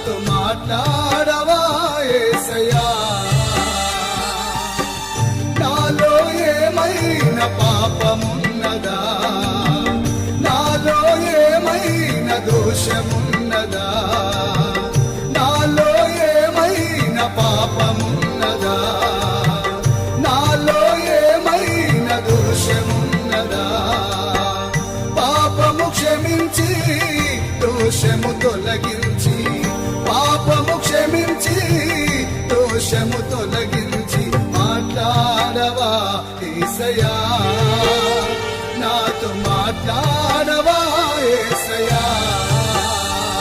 నాతో మాట్లాడవా యేసయ్యా. నాలో ఏమైనా పాపమున్నదా, నాలో ఏమైనా దోషమున్నదా, నాలో ఏమైనా పాపమున్నదా, నాలో ఏమైనా దోషమున్నదా, పాపము క్షమించి దోషము తొలగించి, పాపము క్షమించి దోషము తొలగించి